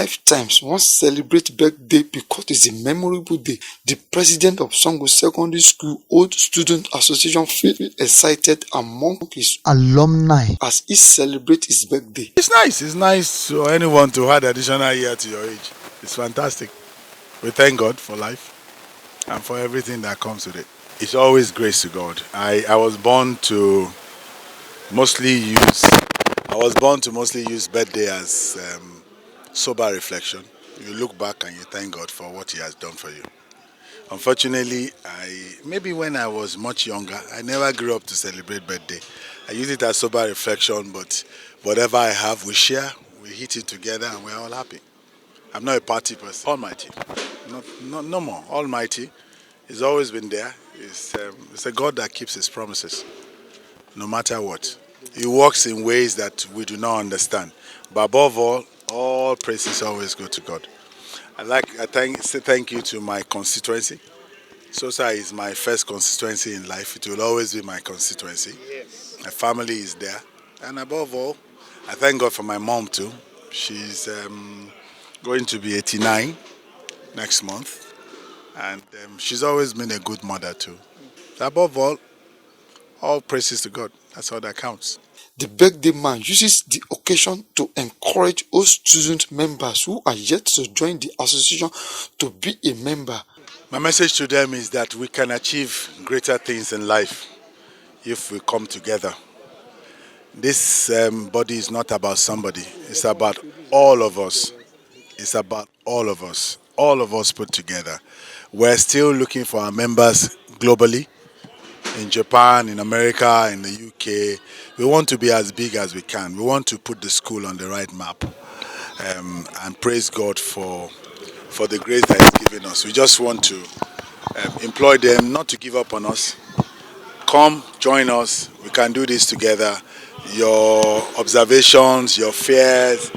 lifetimes once celebrate birthday because it's a memorable day. The president of Songo Secondary School Old Student Association feels excited among his alumni as he celebrates his birthday. It's nice. It's nice for anyone to add additional year to your age. It's fantastic. We thank God for life and for everything that comes with it. It's always grace to God. I was born to mostly use birthday as sober reflection. You look back and you thank God for what He has done for you. Unfortunately, maybe when I was much younger, I never grew up to celebrate birthday. I use it as sober reflection, but whatever I have, we share, we hit it together, and we're all happy. I'm not a party person. Almighty, no more. Almighty, He's always been there. It's a God that keeps His promises, no matter what. He works in ways that we do not understand. But above all praises always go to God. Say thank you to my constituency. Sosa is my first constituency in life. It will always be my constituency. Yes. My family is there. And above all, I thank God for my mom too. She's going to be 89 next month. And she's always been a good mother too. Above all praises to God. That's all that counts. The birthday man uses the occasion to encourage all student members who are yet to join the association to be a member. My message to them is that we can achieve greater things in life if we come together. This body is not about somebody. It's about all of us. It's about all of us. All of us put together. We're still looking for our members globally. In Japan, in America, in the UK. We want to be as big as we can. We want to put the school on the right map and praise God for the grace that He's given us. We just want to employ them not to give up on us. Come, join us. We can do this together. Your observations, your fears,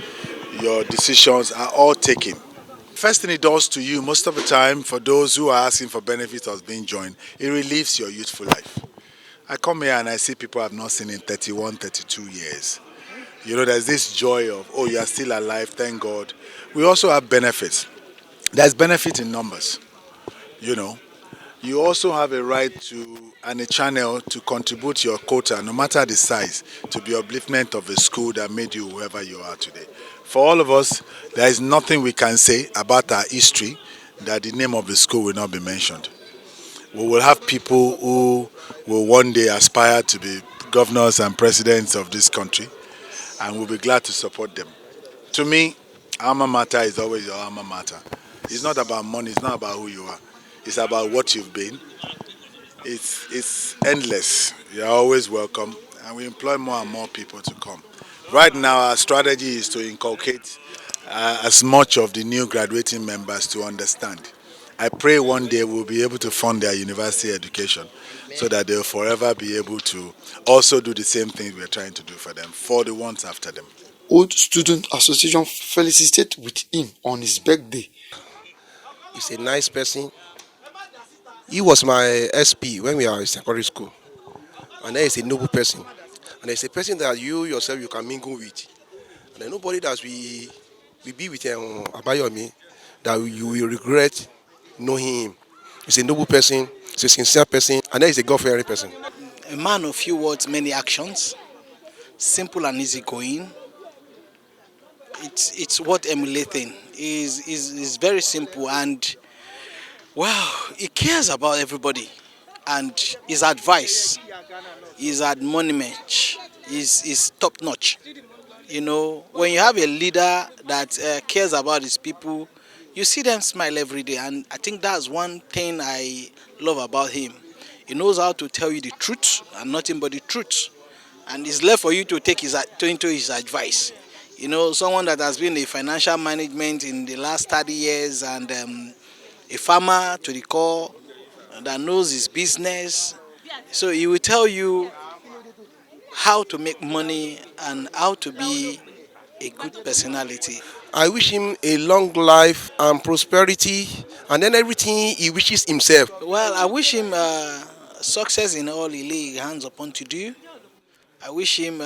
your decisions are all taken. First thing it does to you, most of the time, for those who are asking for benefits of being joined, it relieves your youthful life. I come here and I see people I've not seen in 31, 32 years. You know, there's this joy of, oh, you are still alive, thank God. We also have benefits. There's benefit in numbers, you know. You also have a right to and a channel to contribute your quota, no matter the size, to the upliftment of a school that made you whoever you are today. For all of us, there is nothing we can say about our history that the name of the school will not be mentioned. We will have people who will one day aspire to be governors and presidents of this country, and we'll be glad to support them. To me, alma mater is always your alma mater. It's not about money, it's not about who you are. It's about what you've been. It's endless. You're always welcome, and we employ more and more people to come. Right now, our strategy is to inculcate as much of the new graduating members to understand. I pray one day we'll be able to fund their university education so that they'll forever be able to also do the same thing we're trying to do for them, for the ones after them. Old Student Association felicitate with him on his birthday. He's a nice person. He was my SP when we were in secondary school. And then he's a noble person. And he's a person that you yourself you can mingle with. And then nobody that we be with Abayomi that you will regret knowing him. He's a noble person, he's a sincere person, and then he's a God-fearing person. A man of few words, many actions, simple and easygoing. It's what emulating is very simple, and wow, he cares about everybody, and his advice, his admoniment is top notch. You know, when you have a leader that cares about his people, you see them smile every day, and I think that's one thing I love about him. He knows how to tell you the truth and nothing but the truth, and it's left for you to take into his advice. You know, someone that has been in financial management in the last 30 years and a farmer to the core that knows his business. So he will tell you how to make money and how to be a good personality. I wish him a long life and prosperity and then everything he wishes himself. Well, I wish him success in all he lay hands upon to do. I wish him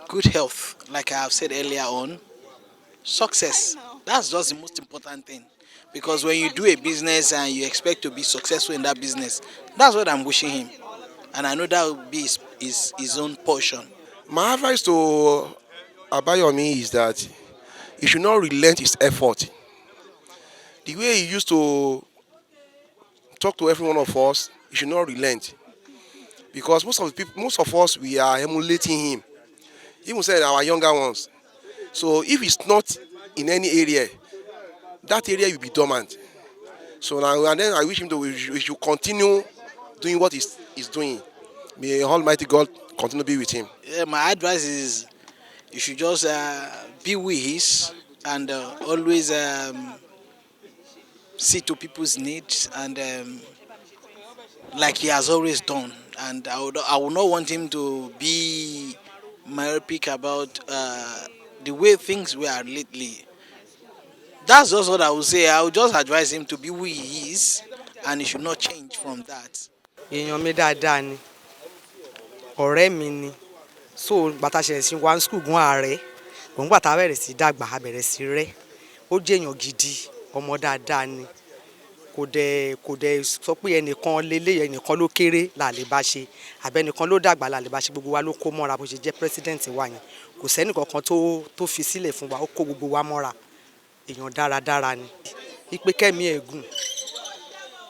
good health, like I have said earlier on. success. That's just the most important thing. Because when you do a business and you expect to be successful in that business, that's what I'm wishing him. And I know that will be his own portion. My advice to Abayomi is that he should not relent his effort. The way he used to talk to every one of us, he should not relent. Because most of us, we are emulating him. Even said our younger ones. So if it's not in any area, that area will be dormant. So now and then I wish him to we should continue doing what he's doing. May Almighty God continue to be with him. My advice is you should just be with and always see to people's needs and like he has always done. And I would not want him to be myopic about the way things were lately. That's just what I would say. I would just advise him to be who he is and he should not change from that. Èèyàn mi dáadáa ni, ọ̀rẹ́ mi ni, so bàtà ṣẹ̀ṣẹ̀ sí one school gun ààrẹ, òun gbàtà bẹ̀rẹ̀ sí dàgbà, a bẹ̀rẹ̀ sí rẹ́, ó jẹ́ èèyàn gidi, ọmọ dáadáa ni, kò dẹ̀ sọ pé ẹnìkan lélẹ̀ ẹnìkan ló kéré là lè bá ṣe, àbẹ́nìkan ló dàgbà là lè bá ṣe, gbogbo wa ló kó mọ́ra bó ṣe jẹ́ president wa yẹn, kò sẹ́nì kankan tó fi sílẹ̀ fún wa, ó kó gbogbo wa mọ́ra, èèyàn dáradára ni, ìpè kẹ́mi ẹ̀gùn,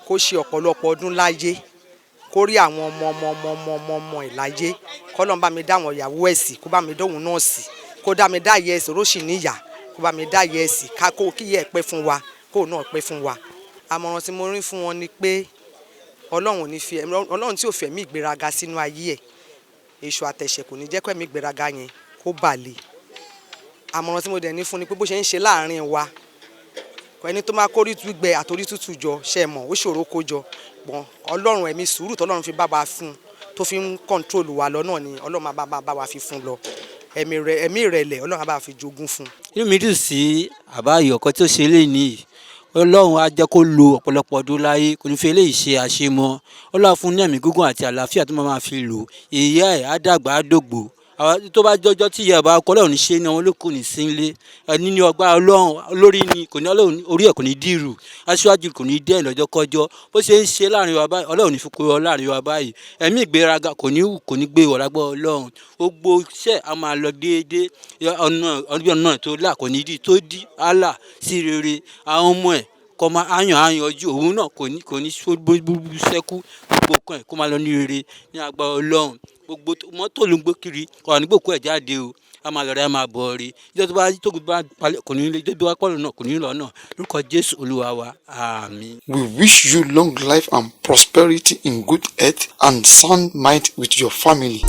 kó ṣe ọ̀pọ̀lọpọ̀ ọdún láyé. Kó rí àwọn ọmọ ẹ̀ láyé, kọ́lọ́n bá mi dá àwọn ìyàwó ẹ̀ sí, kó bá mi dóhùn náà sí, kó dá mi dá ìyẹ́ ẹ̀sì róṣì níyà, kó bá mi dá ìyẹ́ ẹ̀sì ká kó kíyẹ́ ẹ̀ pẹ́ fún wa, kó náà pẹ́ fún wa. Àmọ̀ràn tí mo rí fún wọn ni pé Ọlọ́run tí ò fẹ̀mí ìgbéraga sínú ayé ẹ̀, èṣù àtẹ̀ṣẹ̀ kò ní jẹ́ kẹ́mi ìgbéraga yẹn kó bàlẹ̀. Àmọ̀ràn tí mo dẹ̀ ní fún ni pé bó ṣe ń ṣe láàrin wa, ẹni tó máa kórí gbígbẹ àtorí tútù jọ ṣe mọ̀ ó ṣòro kó jọ gbọ́n Ọlọ́run ẹ̀mí sùúrù tọ́lọ́run fi bá wa fún tó fi ń kọ́ńtrólù wa lọ́nà ni Ọlọ́run máa bá wa fi fún lọ ẹ̀mí ìrẹ̀lẹ̀ Ọlọ́run máa bá wa fi jogún fún. Inú mi dùn sí Àbáyọ̀ kan tí ó ṣe eléyìí nìyí, Ọlọ́run á jẹ́ kó lo ọ̀pọ̀lọpọ̀ ọdún láyé, kò ní fi eléyìí ṣe àṣemọ́, Ọlọ́run fún ní ẹ̀mí gígùn àti àlàáfíà tó máa fi lò, ìyá ẹ̀ á dàgbà á dògbò. Àwọn tó bá jọjọ́ tí ìyá bá kọ́ Ọlọ́run ní ṣe ni àwọn olókùn ní sínlé, ẹni ní ọgbà Ọlọ́run olórí ni kò ní Ọlọ́run orí ẹ̀ kò ní dìrù, aṣáájú kò ní dẹ́ lọ́jọ́kọ́jọ́, bó ṣe ń ṣe láàrin wa báyìí Ọlọ́run ní fi kó láàrin wa báyìí, ẹ̀mí ìgbéraga kò ní gbé wọ̀ lágbọ́ Ọlọ́run, gbogbo iṣẹ́ a máa lọ déédéé, ọ̀nà tó là kò ní dì tó dí àlà sí rere, àwọn ọmọ ẹ̀ kọ́ máa àyànjú òun náà kò ní ṣẹ́kù gbogbo kan ẹ̀ kó máa lọ ní rere ní agbára Ọlọ́run. Gbogbo mọ́tò ló ń gbé kiri ọ̀rọ̀ nígbò kó ẹ̀ jáde o, a máa lọ rẹ̀ a máa bọ̀ rí, ìjọba tó bá palẹ̀ kò ní lè débi wá pọ̀lọ̀ náà kò ní lọ náà, lórúkọ Jésù Olúwa wa, àmín. We wish you long life and prosperity in good health and sound mind with your family.